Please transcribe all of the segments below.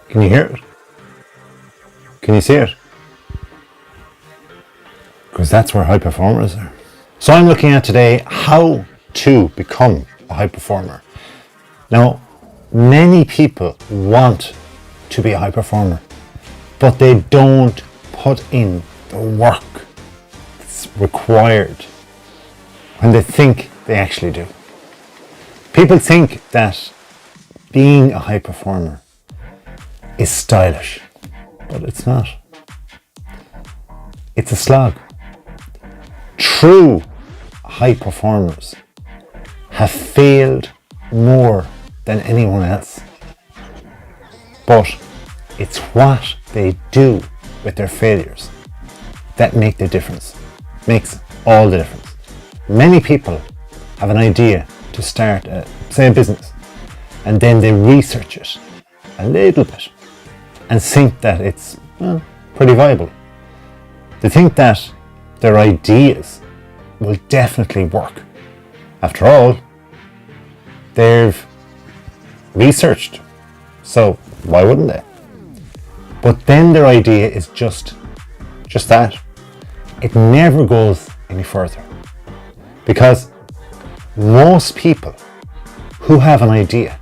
Can you hear it? Can you see it? Because that's where high performers are. So I'm looking at today how to become a high performer. Now, many people want to be a high performer, but they don't put in the work that's required when they think they actually do. People think that being a high performer is stylish, but it's not. It's a slog. True high performers have failed more than anyone else. But it's what they do with their failures that make the difference, makes all the difference. Many people have an idea to start, say, a business, and then they research it a little bit and think that it's pretty viable. They think that their ideas will definitely work. After all, they've researched, so why wouldn't they? But then their idea is just that. It never goes any further. Because most people who have an idea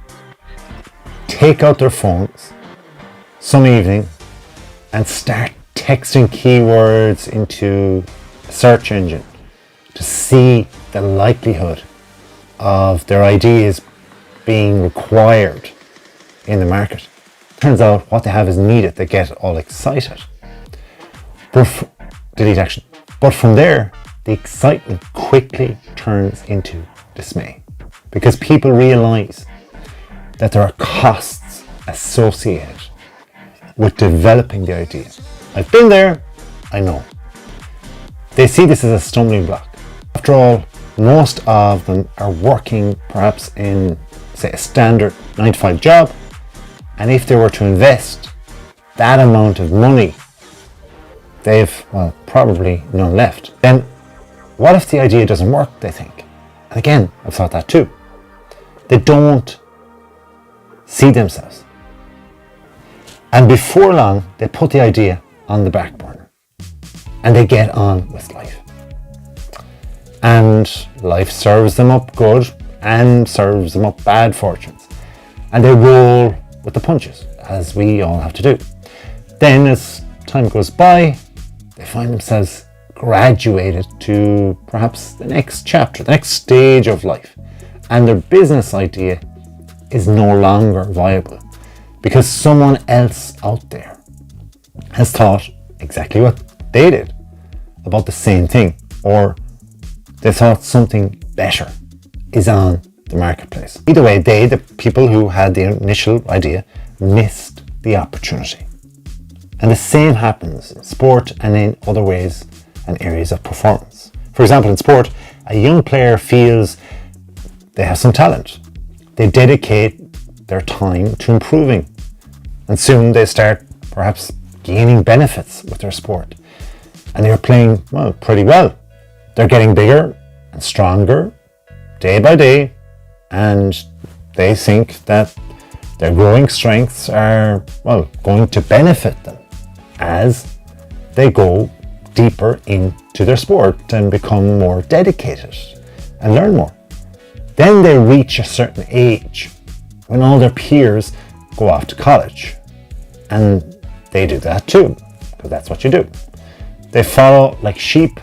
take out their phones some evening and start texting keywords into a search engine to see the likelihood of their ideas being required in the market. Turns out what they have is needed. They get all excited. Delete action. But from there, the excitement quickly turns into dismay because people realize that there are costs associated with developing the idea. I've been there, I know. They see this as a stumbling block. After all, most of them are working perhaps in, say, a standard 9-to-5 job, and if they were to invest that amount of money, they've, probably none left. Then what if the idea doesn't work, they think? And again, I've thought that too. They don't see themselves. And before long, they put the idea on the back burner and they get on with life. And life serves them up good and serves them up bad fortunes. And they roll with the punches, as we all have to do. Then as time goes by, they find themselves graduated to perhaps the next chapter, the next stage of life. And their business idea is no longer viable because someone else out there has thought exactly what they did about the same thing, or they thought something better is on the marketplace. Either way, the people who had the initial idea, missed the opportunity. And the same happens in sport and in other ways and areas of performance. For example, in sport, a young player feels they have some talent. They dedicate their time to improving, and soon they start perhaps gaining benefits with their sport. And they're playing, pretty well. They're getting bigger and stronger day by day, and they think that their growing strengths are, going to benefit them as they go deeper into their sport and become more dedicated and learn more. Then they reach a certain age when all their peers go off to college, and they do that too, because that's what you do. They follow like sheep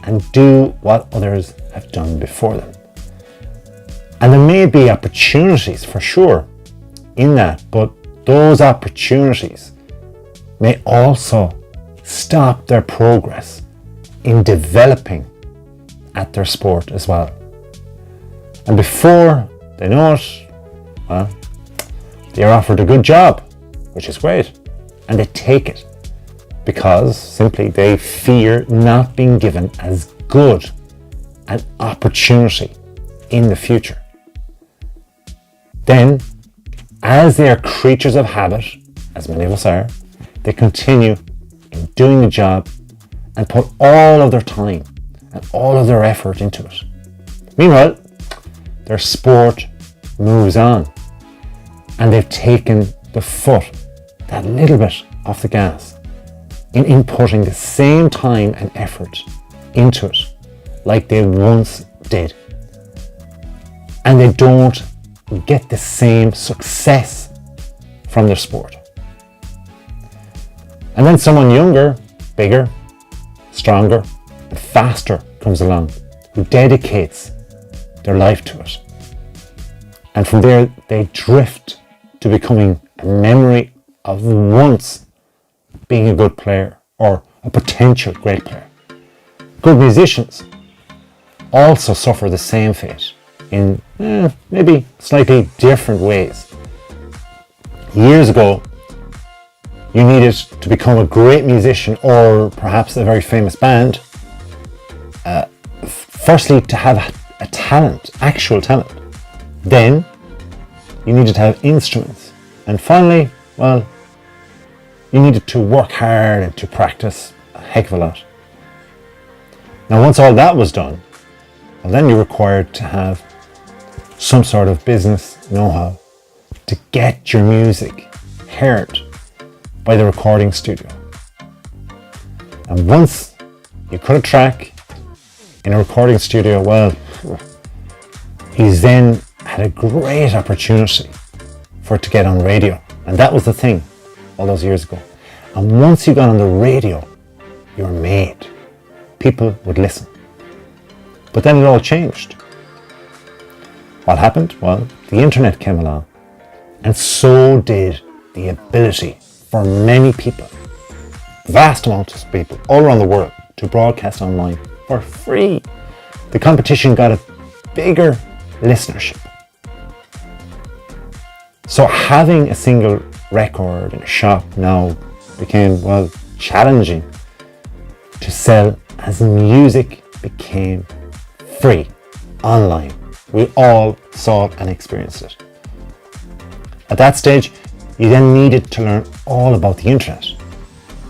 and do what others have done before them. And there may be opportunities for sure in that, but those opportunities may also stop their progress in developing at their sport as well. And before they know it, they are offered a good job, which is great, and they take it because simply they fear not being given as good an opportunity in the future. Then, as they are creatures of habit, as many of us are, they continue in doing the job and put all of their time and all of their effort into it. Meanwhile, their sport moves on and they've taken the foot that little bit off the gas in inputting the same time and effort into it like they once did. And they don't get the same success from their sport. And then someone younger, bigger, stronger, and faster comes along who dedicates their life to it. And from there, they drift to becoming a memory of once being a good player or a potential great player. Good musicians also suffer the same fate in maybe slightly different ways. Years ago, you needed to become a great musician or perhaps a very famous band. Firstly, to have a talent, actual talent. Then, you needed to have instruments. And finally, well, you needed to work hard and to practice a heck of a lot. Now, once all that was done, well, then you're required to have some sort of business know-how to get your music heard by the recording studio. And once you cut a track in a recording studio, well, he's then had a great opportunity for it to get on radio. And that was the thing all those years ago. And once you got on the radio, you were made. People would listen. But then it all changed. What happened? Well, the internet came along, and so did the ability for many people, vast amounts of people all around the world, to broadcast online for free. The competition got a bigger listenership. So having a single record in a shop now became, well, challenging to sell as music became free online. We all saw it and experienced it. At that stage, you then needed to learn all about the internet,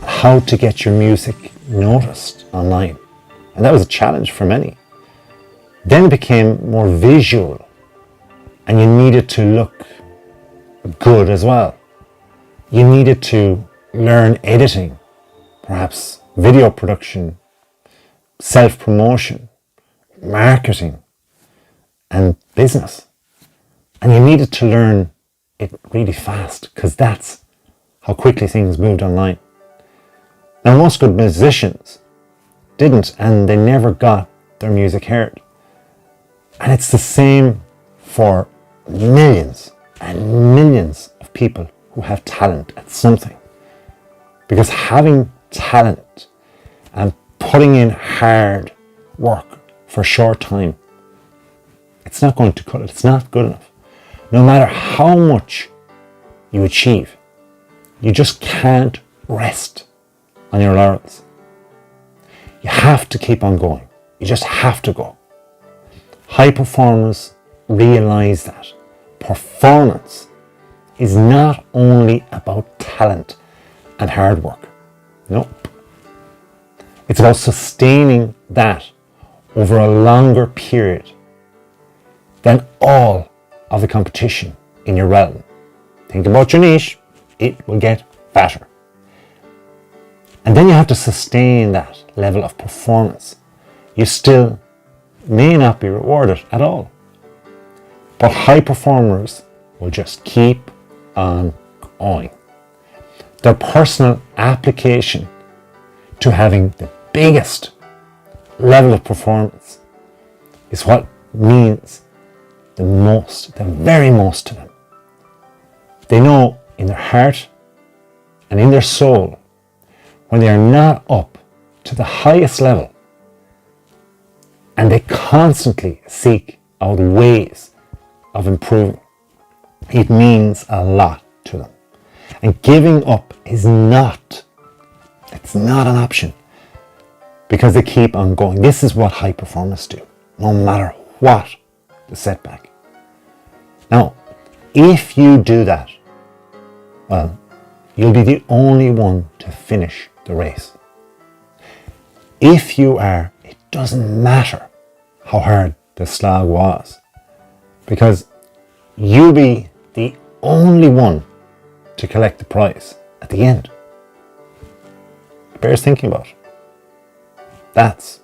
how to get your music noticed online. And that was a challenge for many. Then it became more visual, and you needed to look good as well. You needed to learn editing, perhaps video production, self-promotion, marketing, and business. And you needed to learn it really fast, because that's how quickly things moved online. Now, most good musicians didn't, and they never got their music heard. And it's the same for millions and millions of people who have talent at something. Because having talent and putting in hard work for a short time, it's not going to cut it. It's not good enough. No matter how much you achieve, you just can't rest on your laurels. You have to keep on going. You just have to go. High performers realize that performance is not only about talent and hard work. Nope. It's about sustaining that over a longer period than all of the competition in your realm. Think about your niche, it will get fatter. And then you have to sustain that level of performance. You still may not be rewarded at all. But high performers will just keep on going. Their personal application to having the biggest level of performance is what means the most, the very most to them. They know in their heart and in their soul, when they are not up to the highest level, and they constantly seek out ways of improving, it means a lot to them. And giving up is not an option, because they keep on going. This is what high performers do, no matter what the setback. Now, if you do that, well, you'll be the only one to finish the race. If you are, it doesn't matter how hard the slog was, because you'll be the only one to collect the prize. at the end. It bears thinking about. That's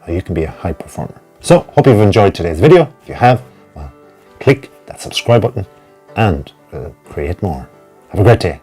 how you can be a high performer. So, hope you've enjoyed today's video. If you have, well, click that subscribe button and we'll create more. Have a great day.